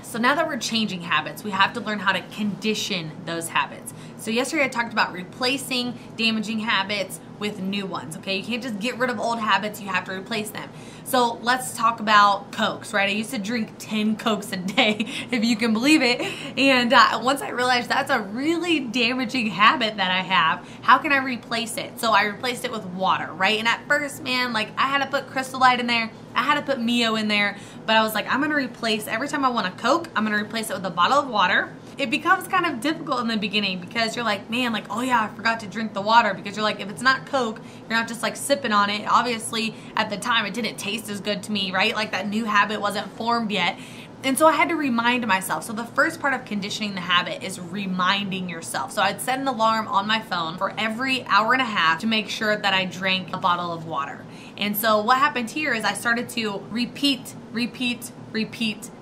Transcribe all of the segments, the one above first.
So now that we're changing habits, we have to learn how to condition those habits. So yesterday I talked about replacing damaging habits with new ones, okay? You can't just get rid of old habits, you have to replace them. So let's talk about Cokes, right? I used to drink 10 Cokes a day, if you can believe it. And once I realized that's a really damaging habit that I have, how can I replace it? So I replaced it with water, right? And at first, man, like I had to put Crystal Light in there, I had to put Mio in there, but I was like, I'm gonna replace, every time I want a Coke, I'm gonna replace it with a bottle of water. It becomes kind of difficult in the beginning because you're like, man, like, oh yeah, I forgot to drink the water, because you're like, if it's not Coke, you're not just like sipping on it. Obviously, at the time, it didn't taste as good to me, right? Like that new habit wasn't formed yet. And so I had to remind myself. So the first part of conditioning the habit is reminding yourself. So I'd set an alarm on my phone for every hour and a half to make sure that I drank a bottle of water. And so what happened here is I started to repeat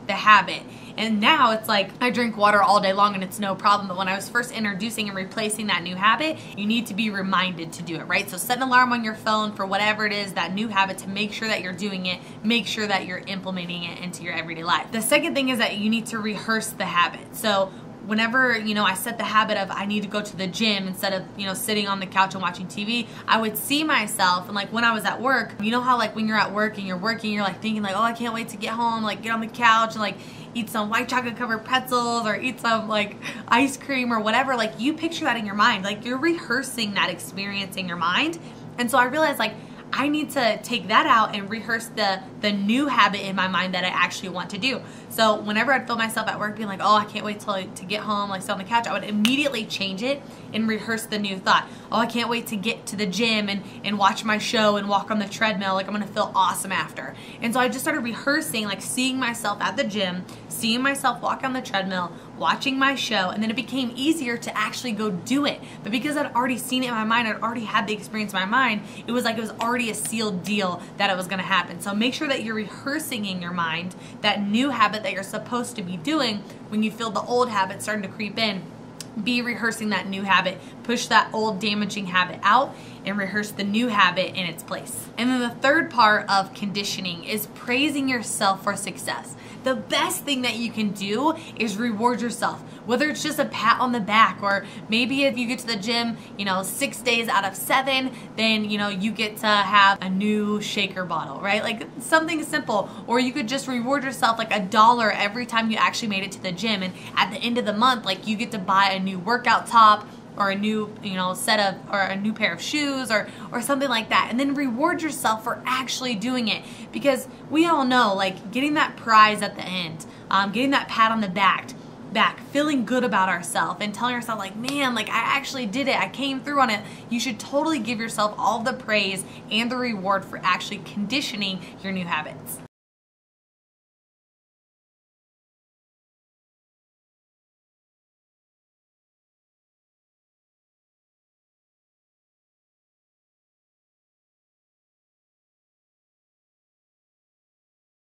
the habit. And now it's like I drink water all day long and it's no problem. But when I was first introducing and replacing that new habit, you need to be reminded to do it, right? So set an alarm on your phone for whatever it is, that new habit, to make sure that you're doing it, make sure that you're implementing it into your everyday life. The second thing is that you need to rehearse the habit. So whenever, I set the habit of I need to go to the gym instead of, sitting on the couch and watching TV, I would see myself, and like when I was at work, you know how like when you're at work and you're working, you're like thinking like, oh, I can't wait to get home, like get on the couch and like eat some white chocolate covered pretzels or eat some like ice cream or whatever. Like you picture that in your mind, like you're rehearsing that experience in your mind. And so I realized like I need to take that out and rehearse the new habit in my mind that I actually want to do. So whenever I'd feel myself at work being like, oh, I can't wait to get home, like sit on the couch, I would immediately change it and rehearse the new thought. Oh, I can't wait to get to the gym and watch my show and walk on the treadmill, like I'm gonna feel awesome after. And so I just started rehearsing, like seeing myself at the gym, seeing myself walk on the treadmill, watching my show, and then it became easier to actually go do it. But because I'd already seen it in my mind, I'd already had the experience in my mind, it was like it was already a sealed deal that it was gonna happen. So make sure that you're rehearsing in your mind that new habit that you're supposed to be doing. When you feel the old habit starting to creep in, be rehearsing that new habit. Push that old damaging habit out and rehearse the new habit in its place. And then the third part of conditioning is praising yourself for success. The best thing that you can do is reward yourself, whether it's just a pat on the back, or maybe if you get to the gym, 6 days out of 7, then, you get to have a new shaker bottle, right? Like something simple. Or you could just reward yourself like $1 every time you actually made it to the gym. And at the end of the month, like you get to buy a new workout top, or a new, or a new pair of shoes, or something like that. And then reward yourself for actually doing it. Because we all know, like, getting that prize at the end, getting that pat on the back, feeling good about ourselves and telling ourselves like, man, like I actually did it, I came through on it. You should totally give yourself all the praise and the reward for actually conditioning your new habits.